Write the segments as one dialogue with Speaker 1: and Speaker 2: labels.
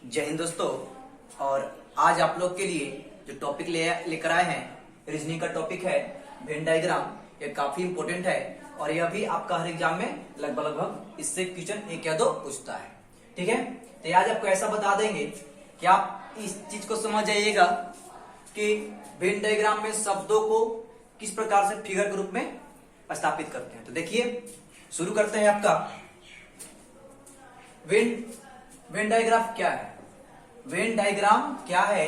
Speaker 1: जय हिंद दोस्तों। और आज आप लोग के लिए जो टॉपिक लेकर आए हैं रीजनिंग का टॉपिक है वेन डायग्राम। ये काफी इंपॉर्टेंट है और यह भी आपका हर एग्जाम में लगभग इससे क्वेश्चन एक या दो पूछता है। ठीक है, तो आज आपको ऐसा बता देंगे कि आप इस चीज को समझ जाइएगा कि वेन डायग्राम में शब्दों को किस प्रकार से फिगर के रूप में स्थापित करते हैं। तो देखिए शुरू करते हैं। आपका वेन डायग्राम क्या है? वेन डायग्राम क्या है?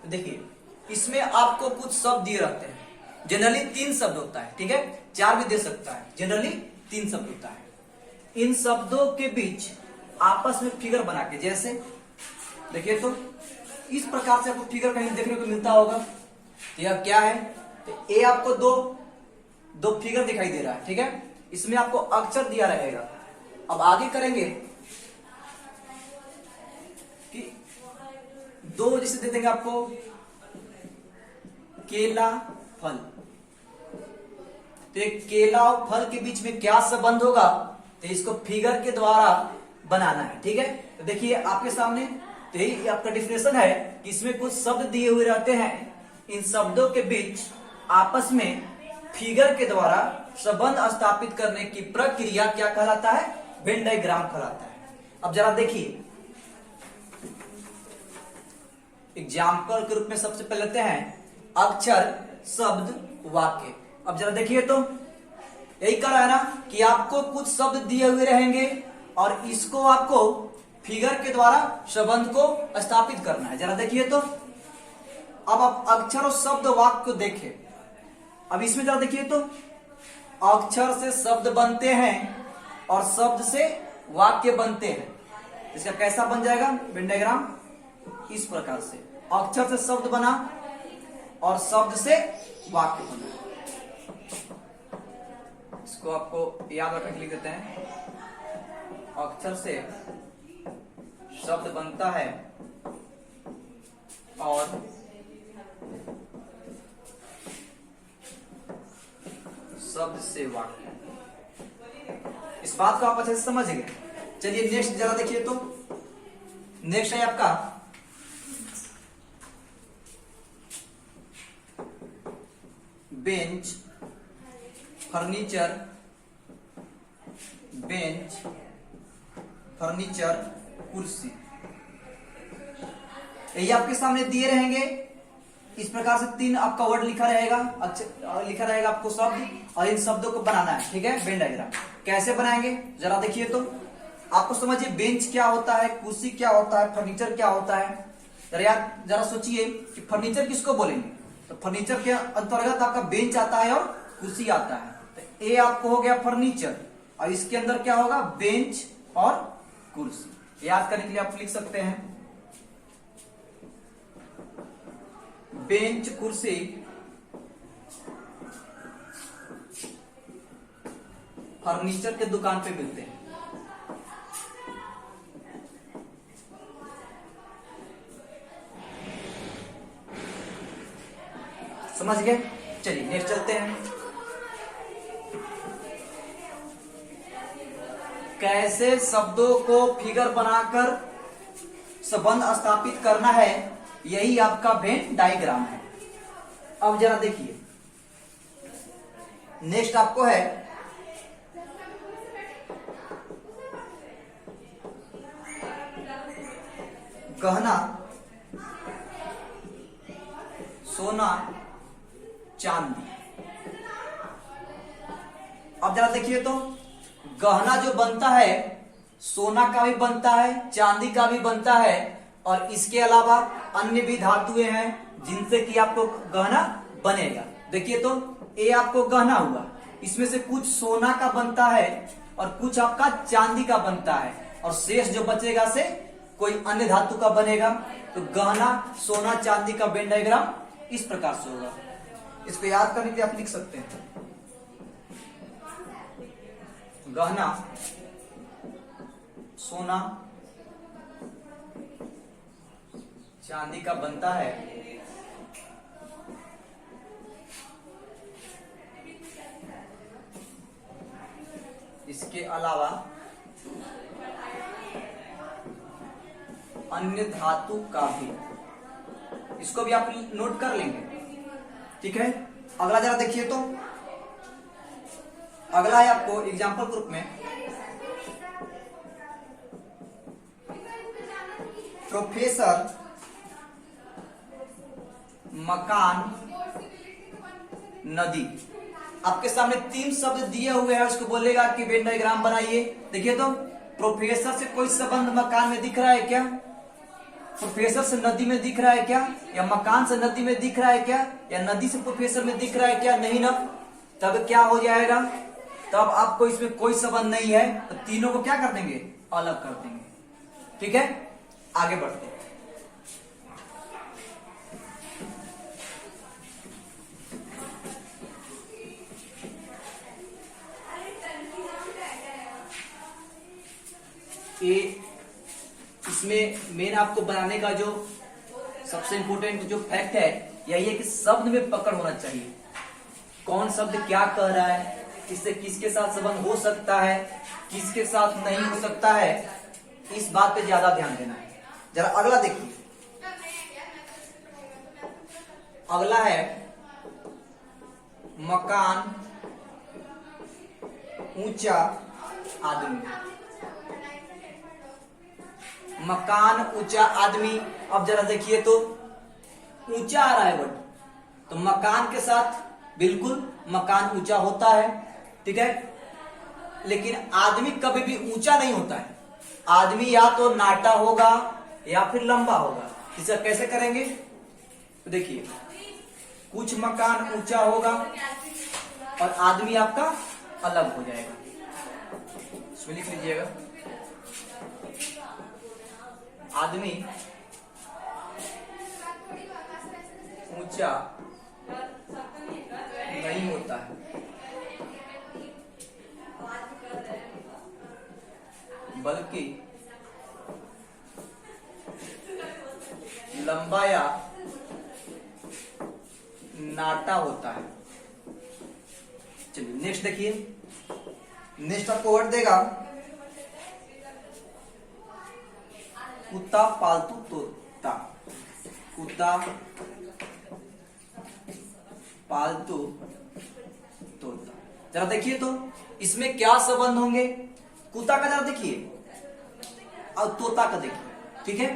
Speaker 1: तो देखिए इसमें आपको कुछ शब्द दिए रहते हैं। जनरली 3 शब्द होता है, ठीक है, 4 भी दे सकता है, जनरली 3 शब्द होता है। इन शब्दों के बीच आपस में फिगर बना के, जैसे देखिए तो इस प्रकार से आपको फिगर कहीं देखने को मिलता होगा। तो यह क्या है? तो ये आपको दो फिगर दिखाई दे रहा है, ठीक है। इसमें आपको अक्षर दिया रहेगा। अब आगे करेंगे कि दो जैसे दे देंगे आपको केला फल। तो एक केला और फल के बीच में क्या संबंध होगा, तो इसको फिगर के द्वारा बनाना है, ठीक है। तो देखिए आपके सामने तो यही आपका डिफिनेशन है कि इसमें कुछ शब्द दिए हुए रहते हैं। इन शब्दों के बीच आपस में फिगर के द्वारा संबंध स्थापित करने की प्रक्रिया क्या कहलाता है? वेन डायग्राम कहलाता है। अब जरा देखिए एग्जाम्पल के रूप में सबसे पहले लेते हैं अक्षर शब्द वाक्य। अब जरा देखिए तो यही कर रहा है ना कि आपको कुछ शब्द दिए हुए रहेंगे और इसको आपको फिगर के द्वारा संबंध को स्थापित करना है। जरा देखिए तो अब आप अक्षर और शब्द वाक्य को देखें। अब इसमें जरा देखिए तो अक्षर से शब्द बनते हैं और शब्द से वाक्य बनते हैं। इसका कैसा बन जाएगा वेन डायग्राम? इस प्रकार से अक्षर से शब्द बना और शब्द से वाक्य बना। इसको आपको याद रखने के लिए देते हैं। अक्षर से शब्द बनता है और शब्द से वाक्य। इस बात को आप अच्छे से समझ गए। चलिए नेक्स्ट जरा देखिए तो नेक्स्ट है आपका बेंच फर्नीचर। बेंच फर्नीचर कुर्सी, यही आपके सामने दिए रहेंगे। इस प्रकार से 3 आपका वर्ड लिखा रहेगा, लिखा रहेगा आपको शब्द, और इन शब्दों को बनाना है, ठीक है। वेन डायग्राम कैसे बनाएंगे जरा देखिए तो आपको समझिए। बेंच क्या होता है, कुर्सी क्या होता है, फर्नीचर क्या होता है। जरा सोचिए कि फर्नीचर किसको बोलेंगे। तो फर्नीचर के अंतर्गत आपका बेंच आता है और कुर्सी आता है। तो ए आपको हो गया फर्नीचर और इसके अंदर क्या होगा? बेंच और कुर्सी। याद करने के लिए आप लिख सकते हैं बेंच कुर्सी फर्नीचर के दुकान पे मिलते हैं। समझ गए? चलिए नेक्स्ट चलते हैं। कैसे शब्दों को फिगर बनाकर संबंध स्थापित करना है, यही आपका वेन डायग्राम है। अब जरा देखिए नेक्स्ट आपको है गहना सोना चांदी। अब जरा देखिए तो गहना जो बनता है सोना का भी बनता है, चांदी का भी बनता है, और इसके अलावा अन्य भी धातुएं हैं जिनसे कि आपको गहना बनेगा। देखिए तो ये आपको गहना हुआ, इसमें से कुछ सोना का बनता है और कुछ आपका चांदी का बनता है, और शेष जो बचेगा से कोई अन्य धातु का बनेगा। तो गहना सोना चांदी का वेन डायग्राम इस प्रकार से होगा। इसको याद करने के लिए आप लिख सकते हैं गहना सोना चांदी का बनता है, इसके अलावा अन्य धातु का भी। इसको भी आप नोट कर लेंगे, ठीक है। अगला जरा देखिए तो, अगला है आपको एग्जाम्पल ग्रुप में प्रोफेसर, मकान, नदी। आपके सामने 3 शब्द दिए हुए हैं, उसको बोलेगा कि वेन डायग्राम बनाइए। देखिए तो, प्रोफेसर से कोई संबंध मकान में दिख रहा है क्या? प्रोफेसर से नदी में दिख रहा है क्या? या मकान से नदी में दिख रहा है क्या? या नदी से प्रोफेसर में दिख रहा है क्या? नहीं ना। तब क्या हो जाएगा? तब आपको इसमें कोई संबंध नहीं है, तो तीनों को क्या कर देंगे? अलग कर देंगे, ठीक है। आगे बढ़ते हैं। ये इसमें मेन आपको बनाने का जो सबसे इंपोर्टेंट जो फैक्ट है यही है कि शब्द में पकड़ होना चाहिए। कौन शब्द क्या कह रहा है, किससे किसके साथ संबंध हो सकता है, किसके साथ नहीं हो सकता है, इस बात पे ज्यादा ध्यान देना है। जरा अगला देखिए, अगला है मकान, ऊंचा, आदमी। मकान, ऊंचा, आदमी। अब जरा देखिए तो, ऊंचा आ रहा है वर्ड, तो मकान के साथ बिल्कुल मकान ऊंचा होता है, ठीक है। लेकिन आदमी कभी भी ऊंचा नहीं होता है। आदमी या तो नाटा होगा या फिर लंबा होगा। इसे कैसे करेंगे? तो देखिए, कुछ मकान ऊंचा होगा और आदमी आपका अलग हो जाएगा। इसमें लिख लीजिएगा, आदमी ऊंचा नहीं होता है, बल्कि लंबा या नाटा होता है। चलिए नेक्स्ट देखिए, नेक्स्ट आपको वर्ड देगा कुत्ता, पालतू, तोता। कुत्ता, पालतू, तोता। जरा देखिए तो, इसमें क्या संबंध होंगे? कुत्ता का जरा देखिए और तोता का देखिए, ठीक है।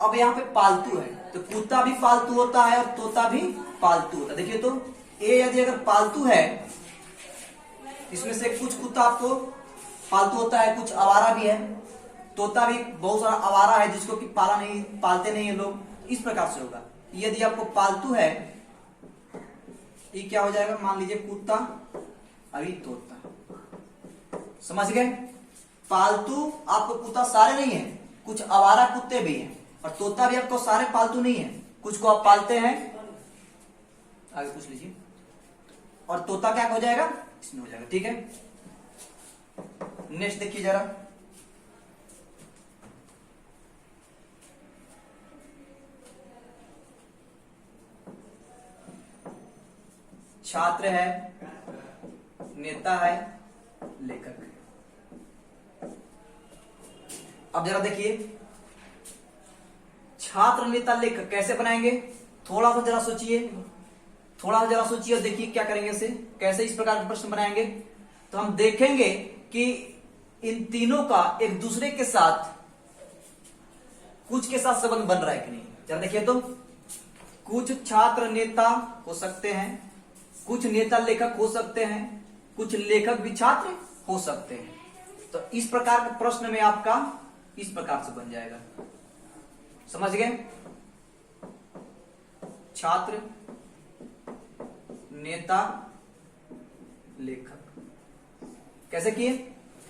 Speaker 1: अब यहाँ पे पालतू है, तो कुत्ता भी पालतू होता है और तोता भी पालतू होता है। देखिए तो, ये यदि अगर पालतू है, इसमें से कुछ कुत्ता आपको पालतू होता है, कुछ आवारा भी है। तोता भी बहुत सारा आवारा है जिसको कि पालते नहीं है लोग। इस प्रकार से होगा। यदि आपको पालतू है, ये क्या हो जाएगा? मान लीजिए कुत्ता, अभी तोता। समझ गए? पालतू आपको कुत्ता सारे नहीं है, कुछ आवारा कुत्ते भी हैं, और तोता भी आपको सारे पालतू नहीं है, कुछ को आप पालते हैं। आगे पूछ लीजिए। और तोता क्या हो जाएगा? इसमें हो जाएगा, ठीक है। नेक्स्ट देखिए जरा, छात्र है, नेता है, लेखक है। अब जरा देखिए, छात्र, नेता, लेखक कैसे बनाएंगे? थोड़ा सा जरा सोचिए, थोड़ा सा जरा सोचिए और देखिए क्या करेंगे इसे, कैसे इस प्रकार के प्रश्न बनाएंगे। तो हम देखेंगे कि इन तीनों का एक दूसरे के साथ कुछ के साथ संबंध बन रहा है कि नहीं। जरा देखिए तो, कुछ छात्र नेता हो सकते हैं, कुछ नेता लेखक हो सकते हैं, कुछ लेखक भी छात्र हो सकते हैं। तो इस प्रकार के प्रश्न में आपका इस प्रकार से बन जाएगा। समझ गए? छात्र, नेता, लेखक। कैसे किए?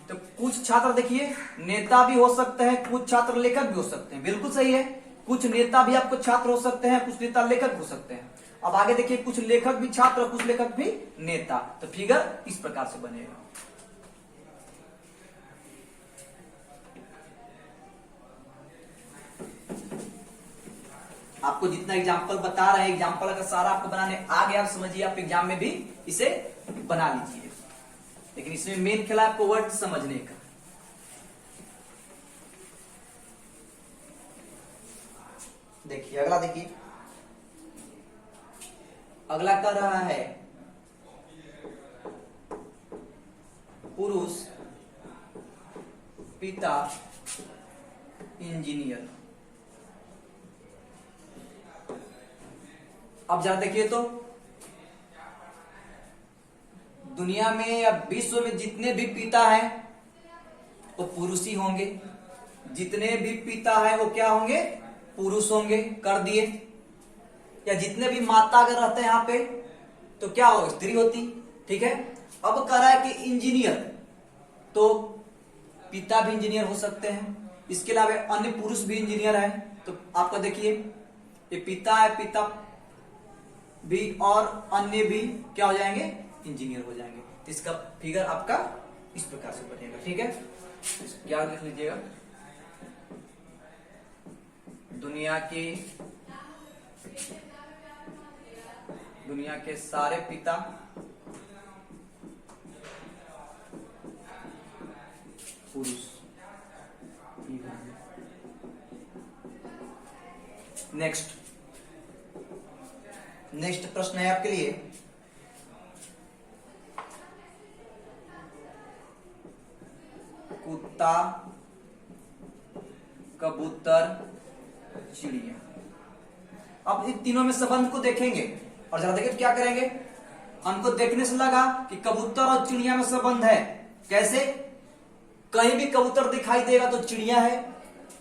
Speaker 1: तो कुछ छात्र देखिए नेता भी हो सकते हैं, कुछ छात्र लेखक भी हो सकते हैं। बिल्कुल सही है, कुछ नेता भी आपको छात्र हो सकते हैं, कुछ नेता लेखक हो सकते हैं। अब आगे देखिए, कुछ लेखक भी छात्र, कुछ लेखक भी नेता। तो फिगर इस प्रकार से बनेगा। आपको जितना एग्जाम्पल बता रहे हैं, एग्जाम्पल अगर सारा आपको बनाने आ गया, आप समझिए आप एग्जाम में भी इसे बना लीजिए। लेकिन इसमें मेन खेला आपको वर्ड समझने का। देखिए अगला, देखिए अगला कर रहा है पुरुष पिता इंजीनियर। अब जरा देखिए तो दुनिया में या विश्व में जितने भी पिता हैं वो पुरुष ही होंगे, जितने भी पिता हैं वो क्या होंगे, पुरुष होंगे, कर दिए। या जितने भी माता अगर रहते हैं यहाँ पे तो क्या हो, स्त्री होती। ठीक है, अब कह रहा है कि इंजीनियर, तो पिता भी इंजीनियर हो सकते हैं, इसके अलावा अन्य पुरुष भी इंजीनियर है। तो आपका देखिए ये पिता है, पिता भी और अन्य भी क्या हो जाएंगे, इंजीनियर हो जाएंगे। तो इसका फिगर आपका इस प्रकार से बनेगा। ठीक है, क्या लिख लीजिएगा, दुनिया के सारे पिता पुरुष। नेक्स्ट प्रश्न है आपके लिए, कुत्ता, कबूतर, चिड़िया। अब इन तीनों में संबंध को देखेंगे और जरा देखिए क्या करेंगे। हमको देखने से लगा कि कबूतर और चिड़िया में संबंध है। कैसे, कहीं भी कबूतर दिखाई देगा तो चिड़िया है,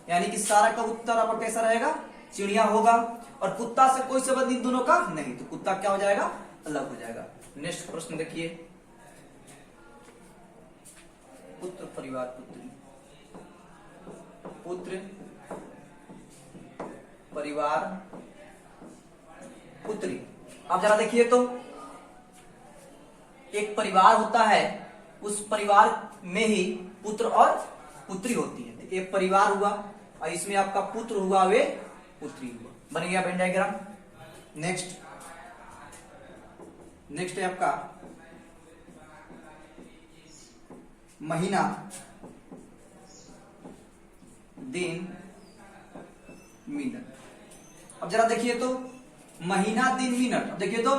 Speaker 1: यानी कि सारा कबूतर आपका कैसा रहेगा, चिड़िया होगा। और कुत्ता से कोई संबंध इन दोनों का नहीं, तो कुत्ता क्या हो जाएगा, अलग हो जाएगा। नेक्स्ट प्रश्न देखिए, पुत्र परिवार पुत्री, पुत्र परिवार पुत्री। अब जरा देखिए तो एक परिवार होता है, उस परिवार में ही पुत्र और पुत्री होती है। एक परिवार हुआ और इसमें आपका पुत्र हुआ, वे पुत्री हुआ, बन गया वेन डायग्राम। नेक्स्ट है आपका महीना, दिन, मिनट। अब जरा देखिए तो महीना, दिन, मिनट। अब देखिए तो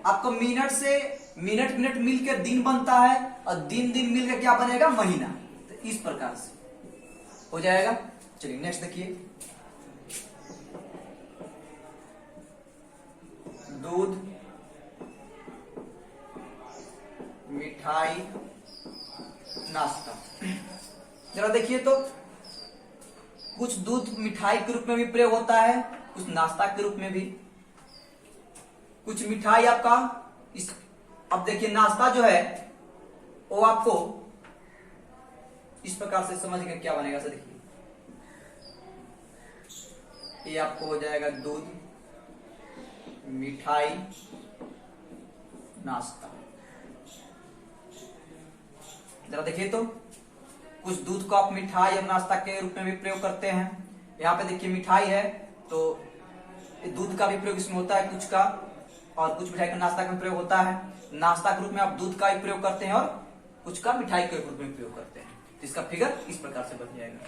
Speaker 1: आपको मिनट से मिनट मिलकर दिन बनता है और दिन मिलकर क्या बनेगा, महीना। तो इस प्रकार से हो जाएगा। चलिए नेक्स्ट देखिए, दूध, मिठाई, नाश्ता। जरा देखिए तो कुछ दूध मिठाई के रूप में भी प्रयोग होता है, कुछ नाश्ता के रूप में भी, कुछ मिठाई आपका इस। अब देखिए नाश्ता जो है वो आपको इस प्रकार से समझ के क्या बनेगा, सर देखिए ये आपको हो जाएगा दूध, मिठाई, नाश्ता। जरा देखिए तो कुछ दूध को आप मिठाई और नाश्ता के रूप में भी प्रयोग करते हैं। यहाँ पे देखिए मिठाई है तो दूध का भी प्रयोग इसमें होता है कुछ का, और कुछ मिठाई का नाश्ता का प्रयोग होता है। नाश्ता के रूप में आप दूध का भी प्रयोग करते हैं और कुछ का मिठाई के रूप में प्रयोग करते हैं। तो इसका फिगर इस प्रकार से बन जाएगा।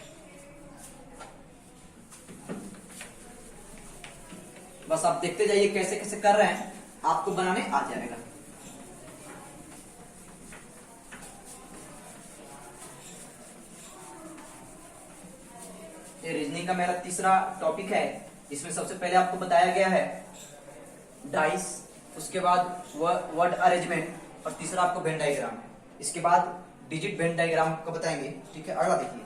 Speaker 1: बस आप देखते जाइए कैसे कैसे कर रहे हैं, आपको बनाने आ जाएगा। ये रीजनिंग का मेरा तीसरा टॉपिक है। इसमें सबसे पहले आपको बताया गया है डाइस, उसके बाद वर्ड अरेंजमेंट और तीसरा आपको वेन डायग्राम। इसके बाद डिजिट वेन डायग्राम को बताएंगे। ठीक है, अगला देखिए,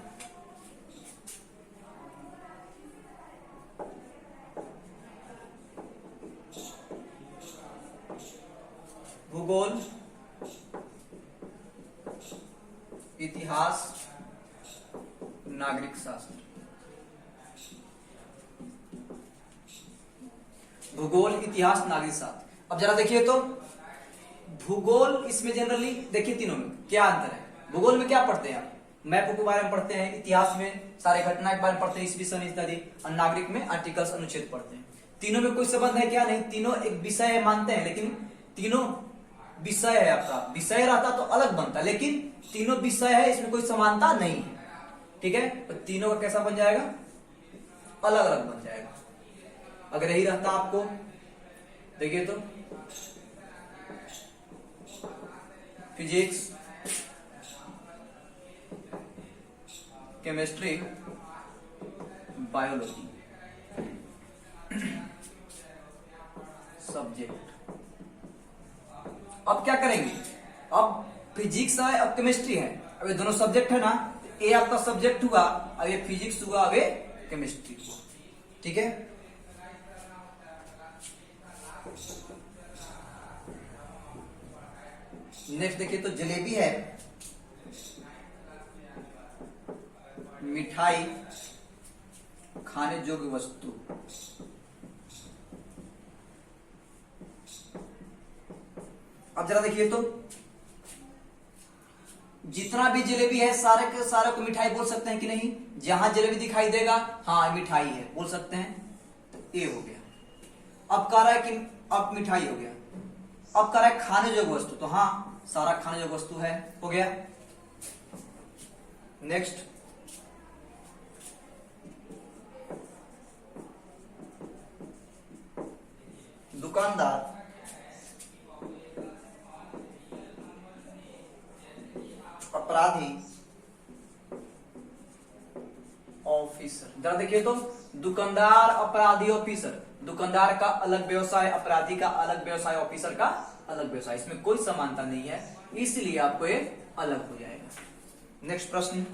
Speaker 1: भूगोल, इतिहास, नागरिक शास्त्र। भूगोल, इतिहास, नागरिक शास्त्र। अब जरा देखिए तो भूगोल, इसमें जनरली देखिए तीनों में क्या अंतर है। भूगोल में क्या पढ़ते हैं आप, मैप के बारे में पढ़ते हैं, इतिहास में सारे घटना के बारे में पढ़ते हैं, ईस्वी सन इत्यादि, और नागरिक में आर्टिकल्स अनुच्छेद पढ़ते हैं। तीनों में कोई संबंध है क्या, नहीं। तीनों एक विषय मानते हैं, लेकिन तीनों विषय है आपका। विषय रहता तो अलग बनता, लेकिन तीनों विषय है, इसमें कोई समानता नहीं है। ठीक है, तो तीनों का कैसा बन जाएगा, अलग अलग बन जाएगा। अगर यही रहता आपको, देखिए तो फिजिक्स, केमिस्ट्री, बायोलॉजी सब्जेक्ट। अब क्या करेंगे, अब फिजिक्स है, अब केमिस्ट्री है, अब ये दोनों सब्जेक्ट है ना, ए आपका सब्जेक्ट हुआ, अब ये फिजिक्स हुआ, अब ये केमिस्ट्री हुआ। ठीक है, नेक्स्ट देखिए तो जलेबी है, मिठाई, खाने योग्य वस्तु। अब जरा देखिए तो जितना भी जलेबी है सारे के सारे को मिठाई बोल सकते हैं कि नहीं? जहां जलेबी दिखाई देगा हाँ मिठाई है बोल सकते हैं, तो ये हो गया। अब कह रहा है कि अब मिठाई हो गया, अब कह रहा है खाने योग्य वस्तु, तो हाँ सारा खाने योग्य वस्तु है, हो गया। नेक्स्ट दुकानदार, अपराधी, ऑफिसर। जरा देखिए तो दुकानदार, अपराधी, ऑफिसर। दुकानदार का अलग व्यवसाय, अपराधी का अलग व्यवसाय, ऑफिसर का अलग व्यवसाय, इसमें कोई समानता नहीं है, इसलिए आपको ये अलग हो जाएगा। नेक्स्ट प्रश्न,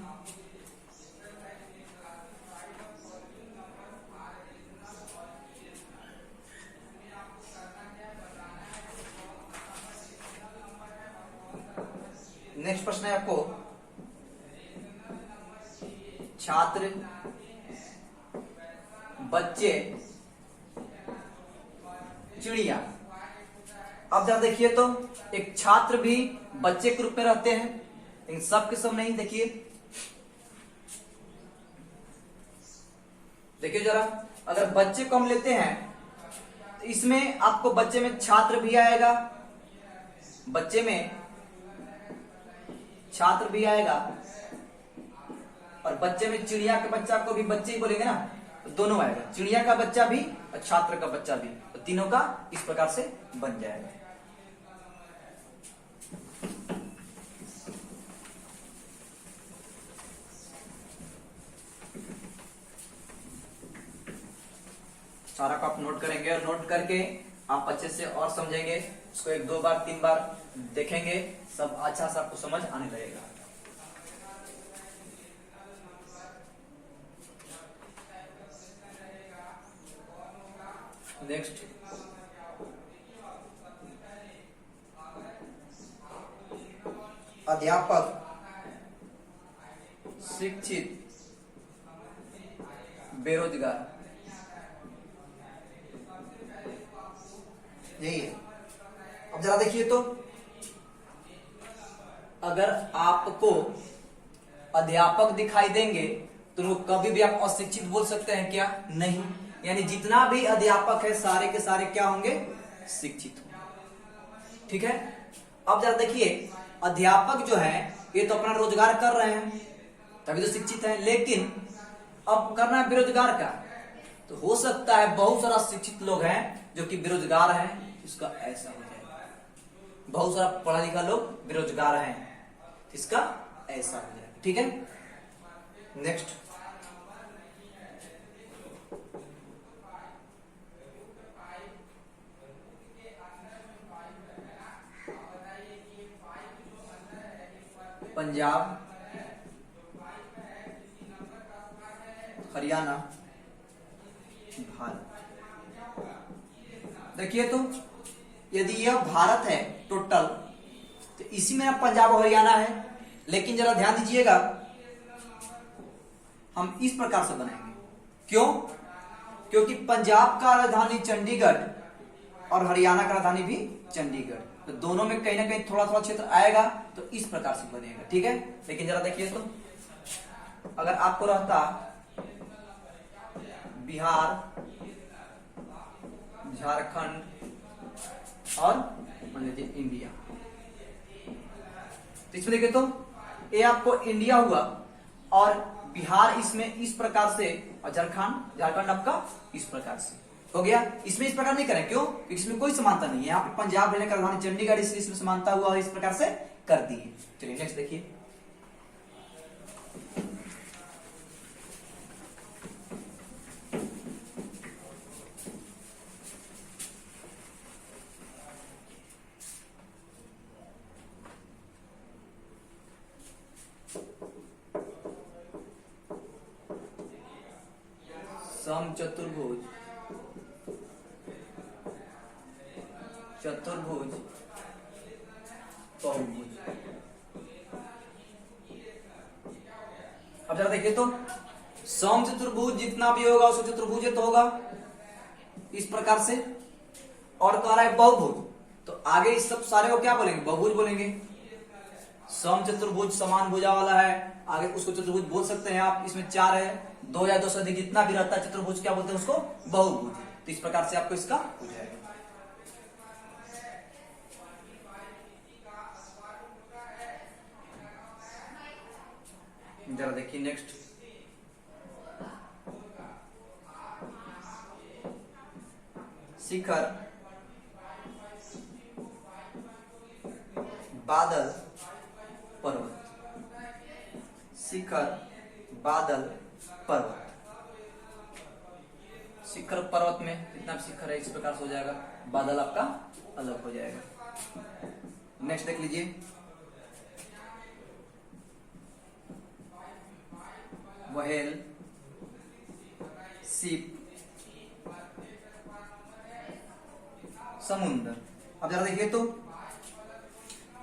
Speaker 1: नेक्स्ट प्रश्न है आपको, छात्र, बच्चे, चिड़िया। अब जरा देखिए तो एक छात्र भी बच्चे के रूप में रहते हैं, लेकिन सब के सब नहीं। देखिए देखिए जरा, अगर बच्चे को हम लेते हैं तो इसमें आपको बच्चे में छात्र भी आएगा, बच्चे में छात्र भी आएगा, और बच्चे में चिड़िया के बच्चा को भी बच्चे ही बोलेंगे ना, तो दोनों आएगा, चिड़िया का बच्चा भी और छात्र का बच्चा भी, तो तीनों का इस प्रकार से बन जाएगा। सारा को आप नोट करेंगे, और नोट करके आप अच्छे से और समझेंगे, उसको 1 2 बार 3 बार देखेंगे, सब अच्छा से आपको समझ आने लगेगा। नेक्स्ट अध्यापक, शिक्षित, बेरोजगार, यही है। अब जरा देखिए तो अगर आपको अध्यापक दिखाई देंगे तो उनको कभी भी आप अशिक्षित बोल सकते हैं क्या? नहीं, यानी जितना भी अध्यापक है सारे के सारे क्या होंगे? शिक्षित होंगे। ठीक है, अब जरा देखिए अध्यापक जो है ये तो अपना रोजगार कर रहे हैं तभी तो शिक्षित है, लेकिन अब करना है बेरोजगार का, तो हो सकता है बहुत सारा शिक्षित लोग हैं जो कि बेरोजगार हैं, इसका ऐसा हो जाएगा। बहुत सारा पढ़ा लिखा लोग बेरोजगार हैं, इसका ऐसा हो जाएगा। ठीक है, नेक्स्ट पंजाब, हरियाणा, भारत। देखिए तो यदि यह भारत है टोटल, तो इसी में पंजाब और हरियाणा है, लेकिन जरा ध्यान दीजिएगा हम इस प्रकार से बनाएंगे। क्यों? क्योंकि पंजाब का राजधानी चंडीगढ़ और हरियाणा का राजधानी भी चंडीगढ़, तो दोनों में कहीं ना कहीं थोड़ा थोड़ा क्षेत्र आएगा, तो इस प्रकार से बनेगा। ठीक है, लेकिन जरा देखिए तो अगर आपको रहता बिहार, झारखंड और मान लीजिए इंडिया, तो इसमें देखिए तो ये आपको इंडिया हुआ और बिहार इसमें इस प्रकार से, और झारखंड आपका इस प्रकार से। हो गया। इसमें इस प्रकार नहीं करें, क्यों? क्योंकि इसमें कोई समानता नहीं है। यहाँ पे पंजाब, हरियाणा, राजस्थान, चंडीगढ़, इसलिए इसमें समानता हुआ और इस प्रकार से कर दी है। चलिए नेक्स्ट देखिए। समचतुर्भुज, चतुर्भुज, बहुभुज। अब जरा देखिए तो, समचतुर्भुज जितना भी होगा उसको चतुर्भुज तो होगा इस प्रकार से, और कह रहा है बहुभुज, तो आगे इस सब सारे को क्या बोलेंगे? बहुभुज बोलेंगे। समचतुर्भुज समान भुजा वाला है, आगे उसको चतुर्भुज बोल सकते हैं आप। इसमें 4 है, 2 या 2 से अधिक जितना भी रहता है चतुर्भुज क्या बोलते हैं? उसको बहुभुज। तो इस प्रकार से आपको इसका हो जाएगा। जरा देखिए नेक्स्ट। शिखर, बादल, पर्वत। शिखर, बादल, पर्वत। शिखर पर्वत में जितना भी शिखर है इस प्रकार से हो जाएगा, बादल आपका अलग हो जाएगा। नेक्स्ट देख लीजिए। व्हेल, शिप, समुद्र। अब जरा देखिए तो,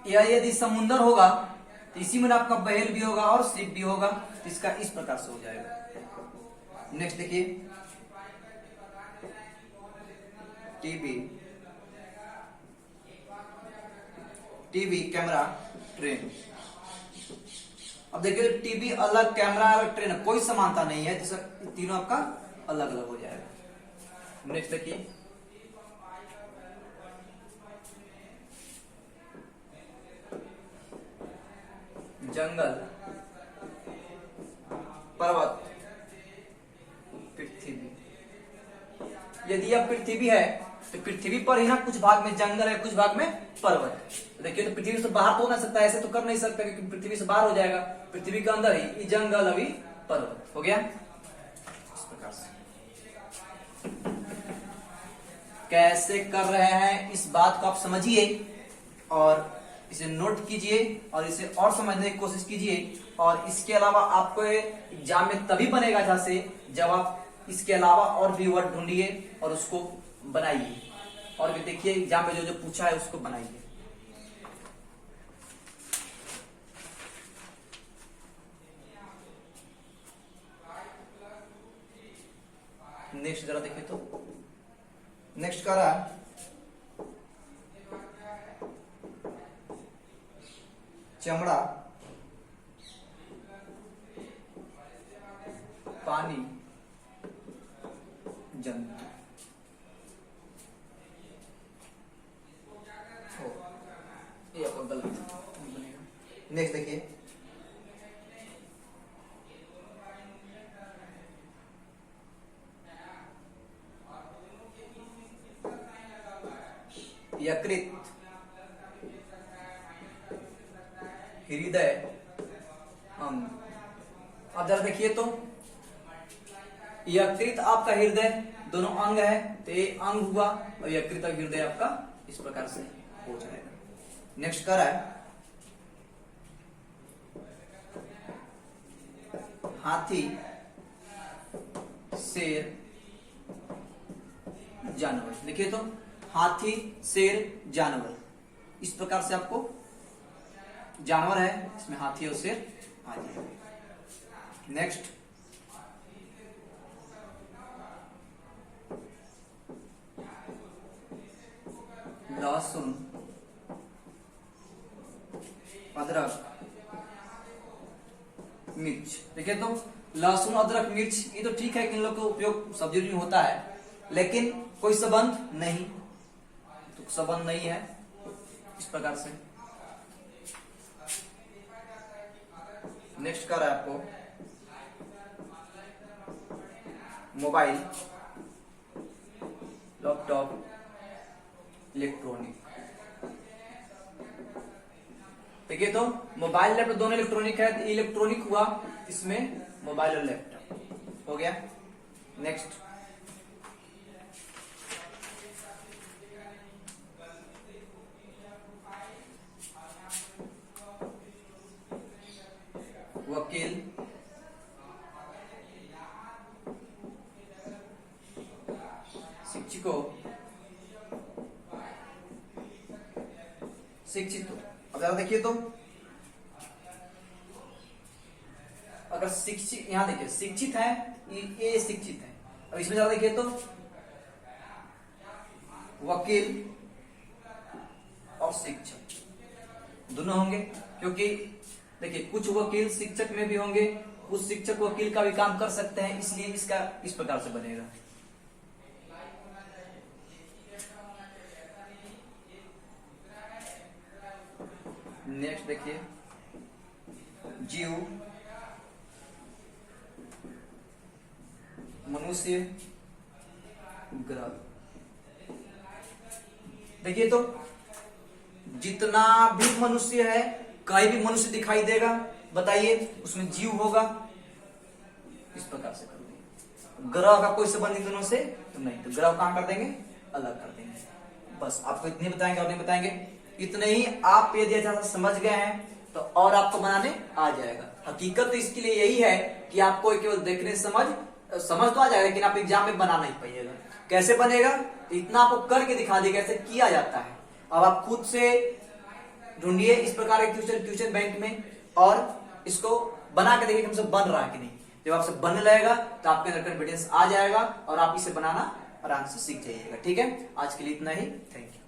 Speaker 1: यह यदि समुद्र होगा तो इसी में आपका व्हेल भी होगा और शिप भी होगा, तो इसका इस प्रकार से हो जाएगा। नेक्स्ट देखिए। TV, TV, camera, train. अब देखिए टीवी अलग, कैमरा अलग, ट्रेन कोई समानता नहीं है, तो तीनों आपका अलग अलग हो जाएगा। नेक्स्ट देखिए। जंगल, पर्वत, पृथ्वी। यदि यह पृथ्वी है तो पृथ्वी पर ही ना कुछ भाग में जंगल है, कुछ भाग में पर्वत। देखिए तो पृथ्वी से बाहर तो हो नहीं सकता, ऐसे तो कर नहीं सकता क्योंकि पृथ्वी से बाहर हो जाएगा। पृथ्वी के अंदर ही जंगल, अभी पर्वत हो गया। इस प्रकार से कैसे कर रहे हैं इस बात को आप समझिए और इसे नोट कीजिए और इसे और समझने की कोशिश कीजिए। और इसके अलावा आपको एग्जाम में तभी बनेगा जैसे जब आप इसके अलावा और भी वर्ड ढूंढिए और उसको बनाइए, और भी देखिए एग्जाम में जो जो पूछा है उसको बनाइए। नेक्स्ट जरा देखिए तो, नेक्स्ट कर रहा है चमड़ा, पानी, जंतु। ये आपको गलत बनेगा। नेक्स्ट देखिए। यकृत, हृदय, अंग। अब जरा देखिए तो, यकृत आपका हृदय दोनों अंग है, तो ये अंग हुआ और यकृत और हृदय आपका इस प्रकार से हो जाएगा। नेक्स्ट कर रहा है हाथी, शेर, जानवर। देखिए तो, हाथी, शेर, जानवर, इस प्रकार से आपको जानवर है इसमें हाथी और शेर आ जाएगा। नेक्स्ट लहसुन, अदरक, मिर्च। देखिए तो, लहसुन, अदरक, मिर्च ये तो ठीक है कि इन लोग का उपयोग सब्जी में होता है, लेकिन कोई संबंध नहीं, तो संबंध नहीं है इस प्रकार से। नेक्स्ट कर रहा है आपको मोबाइल, लैपटॉप इलेक्ट्रॉनिक। देखिए तो मोबाइल लैपटॉप दोनों इलेक्ट्रॉनिक है, तो इलेक्ट्रॉनिक हुआ, इसमें मोबाइल और लैपटॉप हो गया। नेक्स्ट वकील, शिक्षकों, शिक्षितों। अब जरा देखिए तो अगर शिक्षित, यहां देखिए शिक्षित है, ये शिक्षित है। अब इसमें जरा देखिए तो वकील और शिक्षक दोनों होंगे, क्योंकि देखिए कुछ वकील शिक्षक में भी होंगे, कुछ शिक्षक वकील का भी काम कर सकते हैं, इसलिए इसका इस प्रकार से बनेगा। नेक्स्ट देखिए जीव, मनुष्य, ग्रह। देखिए तो जितना भी मनुष्य है, कहीं भी मनुष्य दिखाई देगा, बताइए उसमें जीव होगा, इस प्रकार से कर देंगे। ग्रह का कोई संबंध दोनों से तो नहीं, तो ग्रह कहां कर देंगे, अलग कर देंगे। बस आपको इतने बताएंगे और नहीं बताएंगे, इतने ही। आप यदि अच्छा समझ गए हैं तो और आपको बनाने आ जाएगा। हकीकत तो इसके लिए यही है कि आपको केवल देखने से समझ तो आ जाएगा, लेकिन आप एग्जाम में बना नहीं पाइएगा। कैसे बनेगा, इतना आपको करके दिखा देगा कैसे किया जाता है। अब आप खुद से ढूंढिए इस प्रकार के ट्यूशन बैंक में, और इसको बना के देखिए कि हमसे बन रहा है कि नहीं। जब आपसे बनने लगेगा तो आपके अंदर कॉन्फिडेंस आ जाएगा और आप इसे बनाना आराम से सीख जाइएगा। ठीक है, आज के लिए इतना ही। Thank you.